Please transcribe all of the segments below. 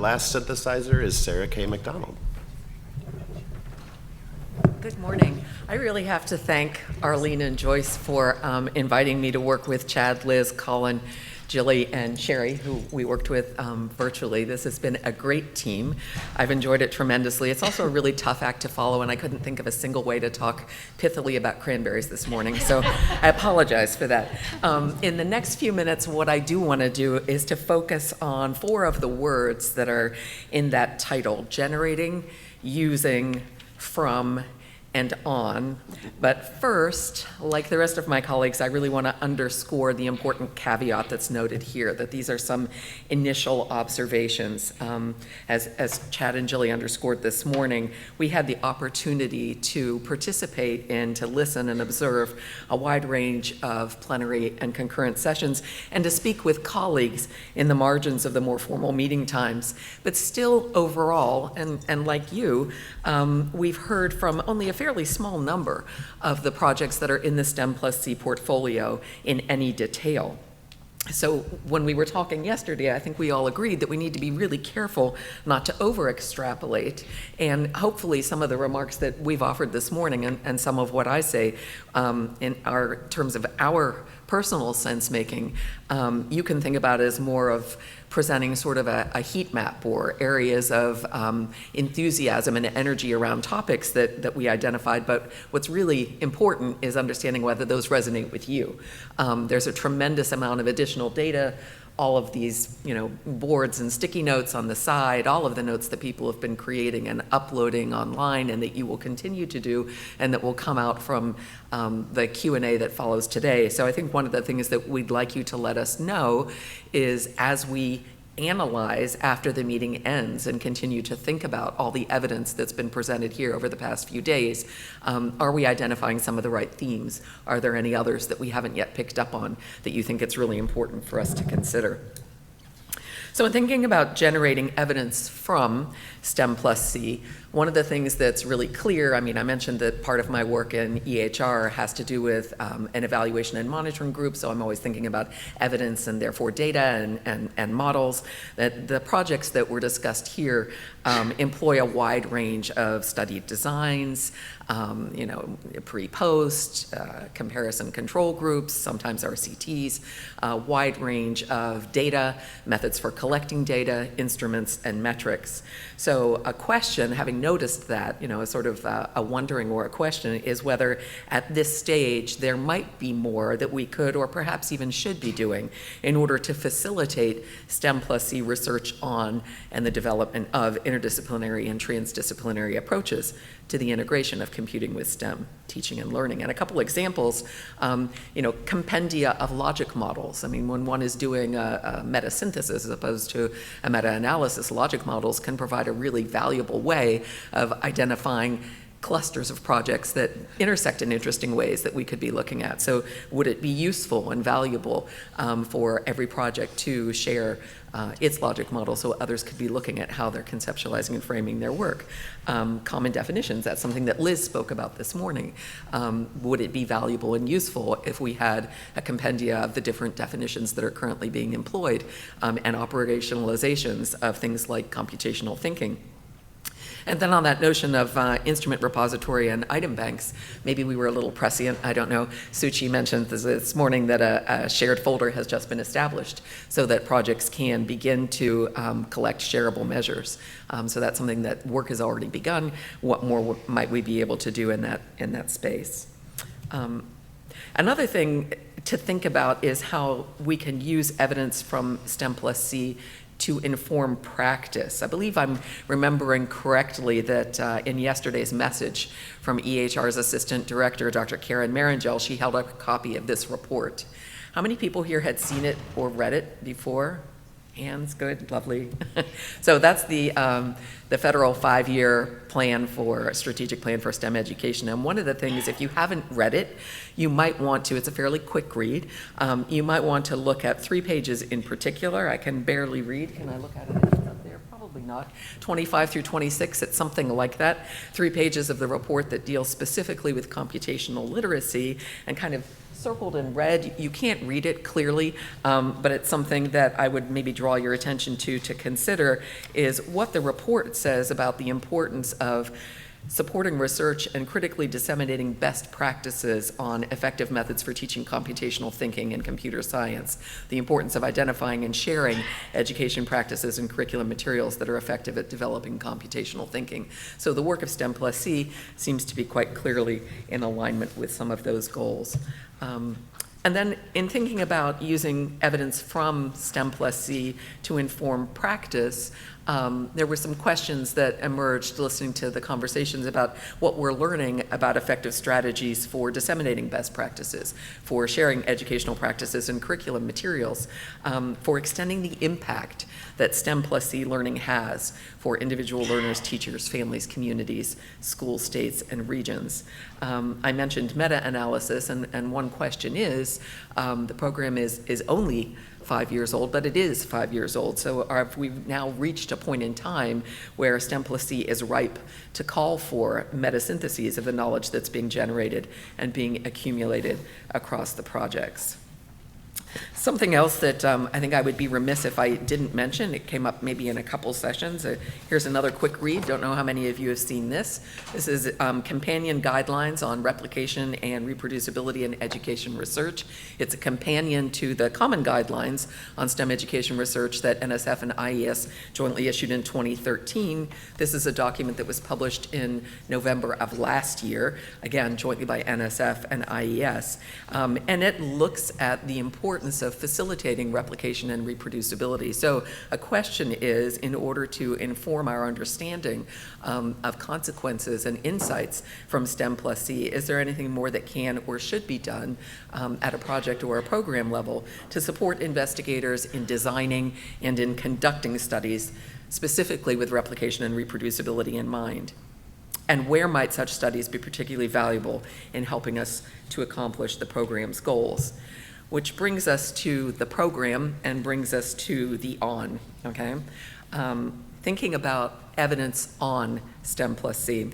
last synthesizer is Sarah Kay McDonald. Good morning. I really have to thank Arlene and Joyce for inviting me to work with Chad, Liz, Colin, Jilly, and Sherry, who we worked with virtually. This has been a great team. I've enjoyed it tremendously. It's also a really tough act to follow, and I couldn't think of a single way to talk pithily about cranberries this morning, so I apologize for that. In the next few minutes, what I do want to do is to focus on 4 of the words that are in that title: generating, using, from, and on. But first, like the rest of my colleagues, I really want to underscore the important caveat that's noted here, that these are some initial observations. As Chad and Jilly underscored this morning, we had the opportunity to participate in, to listen and observe a wide range of plenary and concurrent sessions, and to speak with colleagues in the margins of the more formal meeting times. But still, overall, and like you, we've heard from only a fairly small number of the projects that are in the STEM+C portfolio in any detail. So when we were talking yesterday, I think we all agreed that we need to be really careful not to over-extrapolate, and hopefully some of the remarks that we've offered this morning and some of what I say in our terms of our personal sense-making, you can think about as more of presenting sort of a heat map or areas of enthusiasm and energy around topics that we identified. But what's really important is understanding whether those resonate with you. There's a tremendous amount of additional data, all of these, boards and sticky notes on the side, all of the notes that people have been creating and uploading online and that you will continue to do and that will come out from the Q&A that follows today. So I think one of the things that we'd like you to let us know is, as we analyze after the meeting ends and continue to think about all the evidence that's been presented here over the past few days, are we identifying some of the right themes? Are there any others that we haven't yet picked up on that you think it's really important for us to consider? So in thinking about generating evidence from STEM+C, one of the things that's really clear, I mentioned that part of my work in EHR has to do with an evaluation and monitoring group, so I'm always thinking about evidence and therefore data and models. That the projects that were discussed here employ a wide range of study designs, pre-post, comparison control groups, sometimes RCTs, a wide range of data, methods for collecting data, instruments, and metrics. So a question, having noticed that, a sort of a wondering or a question, is whether at this stage there might be more that we could or perhaps even should be doing in order to facilitate STEM+C research on and the development of interdisciplinary and transdisciplinary approaches to the integration of computing with STEM teaching and learning. And a couple examples, compendia of logic models. When one is doing a meta-synthesis as opposed to a meta-analysis, logic models can provide a really valuable way of identifying clusters of projects that intersect in interesting ways that we could be looking at. So would it be useful and valuable for every project to share its logic model so others could be looking at how they're conceptualizing and framing their work? Common definitions, that's something that Liz spoke about this morning. Would it be valuable and useful if we had a compendia of the different definitions that are currently being employed and operationalizations of things like computational thinking? And then on that notion of instrument repository and item banks, maybe we were a little prescient, I don't know. Suchi mentioned this morning that a shared folder has just been established so that projects can begin to collect shareable measures. So that's something that work has already begun. What more might we be able to do in that space? Another thing to think about is how we can use evidence from STEM+C to inform practice. I believe I'm remembering correctly that in yesterday's message from EHR's Assistant Director, Dr. Karen Marangel, she held up a copy of this report. How many people here had seen it or read it before? Hands, good, lovely. So that's the federal 5-year strategic plan for STEM education. And one of the things, if you haven't read it, you might want to, it's a fairly quick read, you might want to look at 3 pages in particular. I can barely read. Can I look at it? It's up there? Probably not. 25 through 26, it's something like that. 3 pages of the report that deals specifically with computational literacy and kind of circled in red. You can't read it clearly, but it's something that I would maybe draw your attention to consider is what the report says about the importance of supporting research and critically disseminating best practices on effective methods for teaching computational thinking and computer science, the importance of identifying and sharing education practices and curriculum materials that are effective at developing computational thinking. So the work of STEM plus C seems to be quite clearly in alignment with some of those goals. And then in thinking about using evidence from STEM plus C to inform practice, there were some questions that emerged listening to the conversations about what we're learning about effective strategies for disseminating best practices, for sharing educational practices and curriculum materials, for extending the impact that STEM plus C learning has for individual learners, teachers, families, communities, school states, and regions. I mentioned meta-analysis, and one question is, the program is only 5 years old, but it is 5 years old. So we've now reached a point in time where STEM plus C is ripe to call for metasyntheses of the knowledge that's being generated and being accumulated across the projects. Something else that I think I would be remiss if I didn't mention, it came up maybe in a couple sessions. Here's another quick read. Don't know how many of you have seen this. This is companion guidelines on replication and reproducibility in education research. It's a companion to the common guidelines on STEM education research that NSF and IES jointly issued in 2013. This is a document that was published in November of last year, again, jointly by NSF and IES. And it looks at the importance of facilitating replication and reproducibility. So a question is, in order to inform our understanding of consequences and insights from STEM plus C, is there anything more that can or should be done at a project or a program level to support investigators in designing and in conducting studies specifically with replication and reproducibility in mind? And where might such studies be particularly valuable in helping us to accomplish the program's goals? Which brings us to the program and brings us to the on, okay? Thinking about evidence on STEM plus C.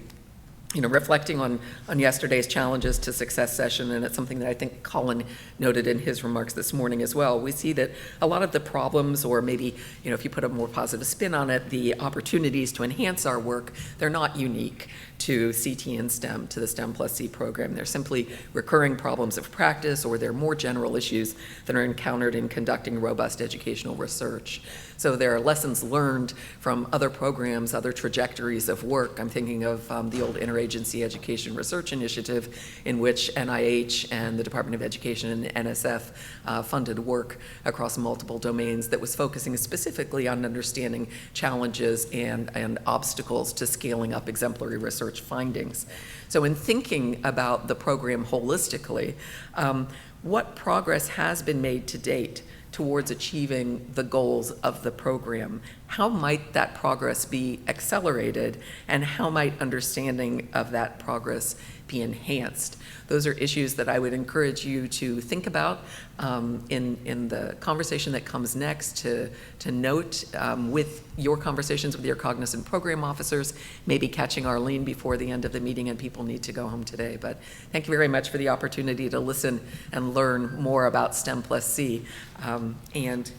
Reflecting on yesterday's challenges to success session, and it's something that I think Colin noted in his remarks this morning as well, we see that a lot of the problems, or maybe, if you put a more positive spin on it, the opportunities to enhance our work, they're not unique to CT and STEM, to the STEM plus C program. They're simply recurring problems of practice, or they're more general issues that are encountered in conducting robust educational research. So there are lessons learned from other programs, other trajectories of work. I'm thinking of the old Interagency Education Research Initiative, in which NIH and the Department of Education and NSF funded work across multiple domains that was focusing specifically on understanding challenges and obstacles to scaling up exemplary research findings. So in thinking about the program holistically, what progress has been made to date towards achieving the goals of the program? How might that progress be accelerated, and how might understanding of that progress be enhanced? Those are issues that I would encourage you to think about in the conversation that comes next, to note with your conversations with your cognizant program officers, maybe catching Arlene before the end of the meeting and people need to go home today. But thank you very much for the opportunity to listen and learn more about STEM plus C. And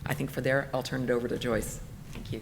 I think for there, I'll turn it over to Joyce. Thank you.